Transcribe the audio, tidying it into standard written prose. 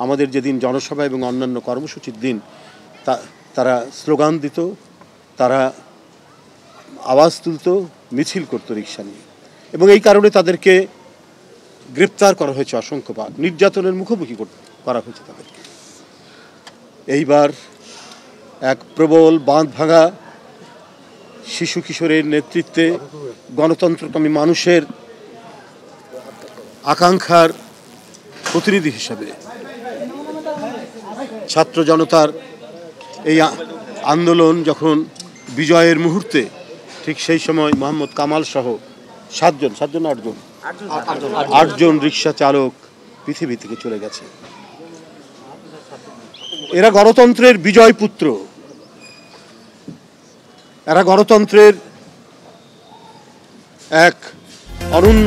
আমাদের যেদিন জনসভা এবং অন্যান্য কর্মসূচির দিন তারা স্লোগান দিত, তারা আওয়াজ তুলত, মিছিল করত রিক্সা নিয়ে, এবং এই কারণে তাদেরকে গ্রেপ্তার করা হয়েছে অসংখ্যবার, নির্যাতনের মুখোমুখি করা হয়েছে তাদেরকে। এইবার এক প্রবল বাঁধ ভাঙা শিশু কিশোরের নেতৃত্বে গণতন্ত্রকামী মানুষের আকাঙ্ক্ষার প্রতিনিধি হিসেবে ছাত্র জনতার এই আন্দোলন যখন বিজয়ের মুহূর্তে, ঠিক সেই সময় মোহাম্মদ কামাল সহ আটজন রিক্সা চালক পৃথিবী থেকে চলে গেছে। এরা গণতন্ত্রের বিজয় পুত্র, এরা গণতন্ত্রের এক অনন্য